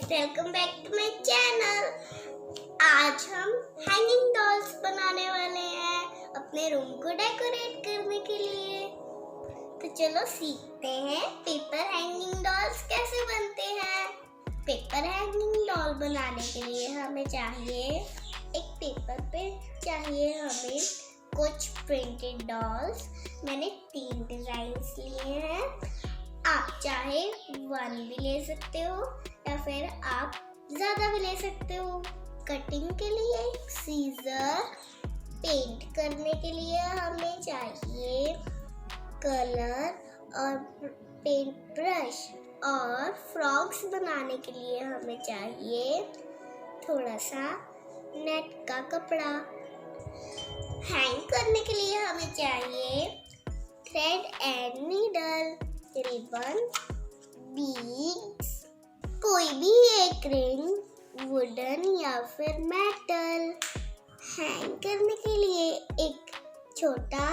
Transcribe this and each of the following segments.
Guys, welcome back to my channel. आज हम hanging dolls बनाने वाले हैं अपने रूम को डेकोरेट करने के लिए। तो चलो सीखते हैं पेपर हैंगिंग डॉल्स कैसे बनते हैं। पेपर हैंगिंग डॉल बनाने के लिए हमें चाहिए एक पेपर पे चाहिए हमें कुछ प्रिंटेड डॉल्स। मैंने 3 डिजाइन्स लिए हैं। आप चाहे 1 भी ले सकते हो या फिर आप ज्यादा भी ले सकते हो। कटिंग के लिए सीजर, पेंट करने के लिए हमें चाहिए कलर और पेंट ब्रश, और फ्रॉक्स बनाने के लिए हमें चाहिए थोड़ा सा नेट का कपड़ा। हैंग करने के लिए हमें चाहिए thread and needle, ribbon, beads, कोई भी एक रिंग, वुडन या फिर मेटल। हैंग करने के लिए एक छोटा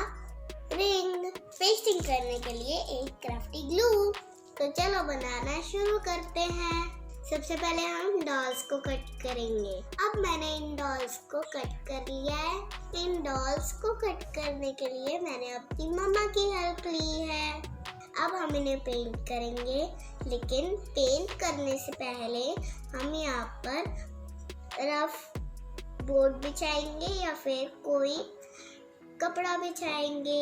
रिंग, पेस्टिंग करने के लिए एक क्राफ्टी ग्लू। तो चलो बनाना शुरू करते हैं। सबसे पहले हम डॉल्स को कट करेंगे। अब मैंने इन डॉल्स को कट कर लिया है। इन डॉल्स को कट करने के लिए मैंने अपनी मम्मा की हेल्प ली है। अब हम इन्हें पेंट करेंगे, लेकिन पेंट करने से पहले हम यहाँ पर रफ बोर्ड बिछाएंगे या फिर कोई कपड़ा बिछाएंगे।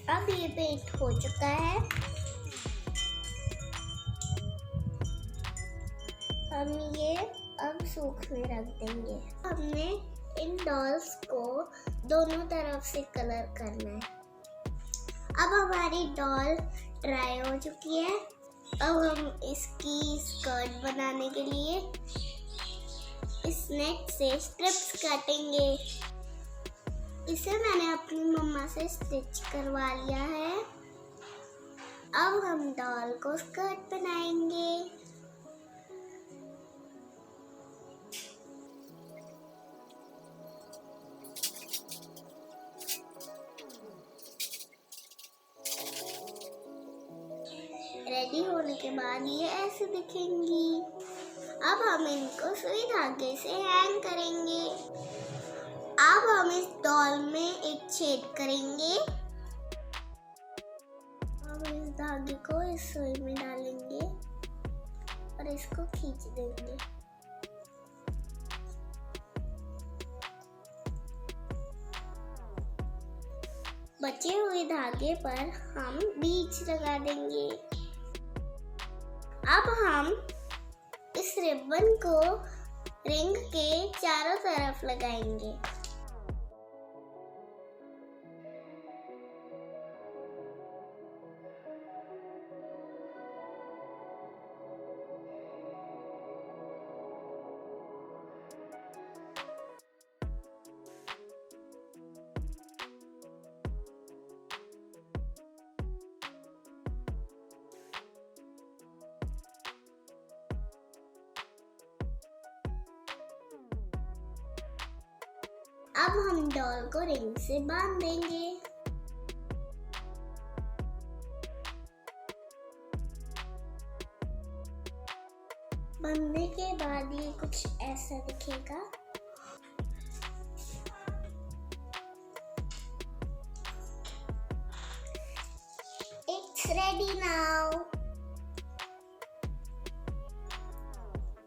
अब ये पेंट हो चुका है। हम ये अब सूखने रख देंगे। हमने इन डॉल्स को दोनों तरफ से कलर करना है। अब हमारी डॉल ड्राई हो चुकी है। अब हम इसकी स्कर्ट बनाने के लिए इस नेट से स्ट्रिप्स काटेंगे। इसे मैंने अपनी मम्मा से स्टिच करवा लिया है। अब हम डॉल को स्कर्ट बनाएंगे। रेडी होने के बाद ये ऐसे दिखेंगी। अब हम इनको सुई धागे से हैंग करेंगे। अब हम इस डॉल में एक छेद करेंगे। अब इस धागे को इस सुई में डालेंगे और इसको खींच देंगे। बचे हुए धागे पर हम बीच लगा देंगे। अब हम इस रिबन को रिंग के चारों तरफ लगाएंगे। अब हम डॉल को रिंग से बांध देंगे। बांधने के बाद ये कुछ ऐसा दिखेगा। It's ready now।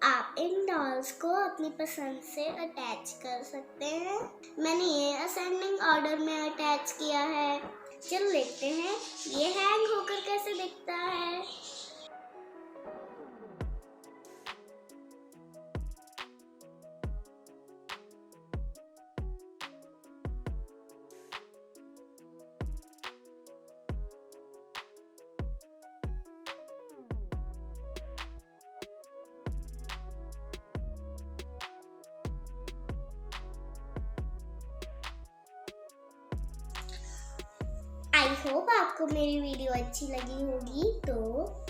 आप इन डॉल्स को अपनी पसंद से अटैच कर सकते हैं। मैंने ये असेंडिंग ऑर्डर में अटैच किया है। चलो देखते हैं ये हैंग होकर कैसे दिखता है। आई होप आपको मेरी वीडियो अच्छी लगी होगी, तो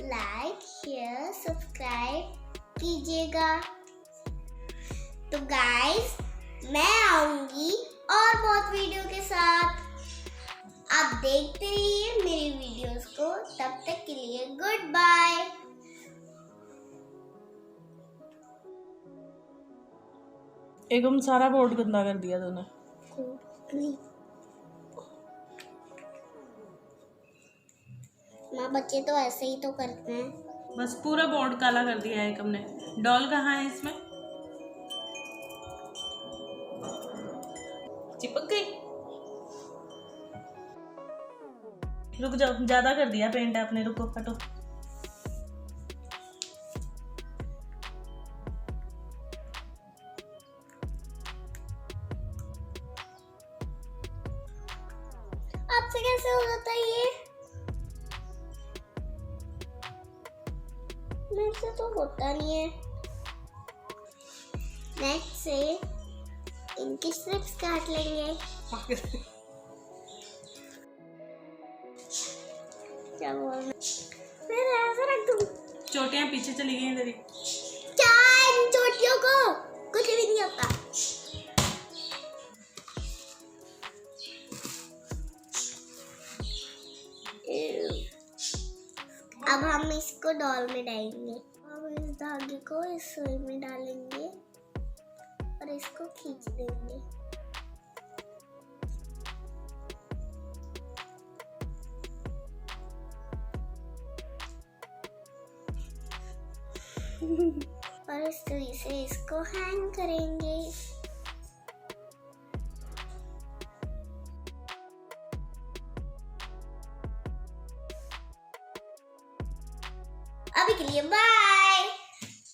लाइक शेयर सब्सक्राइब कीजिएगा। तो गाइस, मैं आऊंगी और बहुत वीडियो के साथ। आप देखते रहिए मेरी वीडियोस को। तब तक के लिए गुड बाय। एकम सारा बोर्ड गंदा कर दिया तूने। माँ, बच्चे तो ऐसे ही तो करते हैं। बस पूरा बोर्ड काला कर दिया है एकम ने। डॉल कहाँ है इसमें? चिपक गई। रुक जाओ, ज्यादा कर दिया पेंट आपने। रुको, हटो। आपसे कैसे हो जाता है ये? मेरे से तो होता नहीं है। नेक्स्ट से इनकी स्ट्रिप्स काट लेंगे। क्या बोल रहे? मैं ऐसा रख दूं? चोटियां पीछे चली गई तेरी। क्या इन चोटियों को कुछ भी नहीं होता। अब हम इसको डॉल में डालेंगे। अब इस धागे को इस सुई में डालेंगे और इसको खींच देंगे। और इस सुई से इसको हैंग करेंगे। अभी के लिए बाय।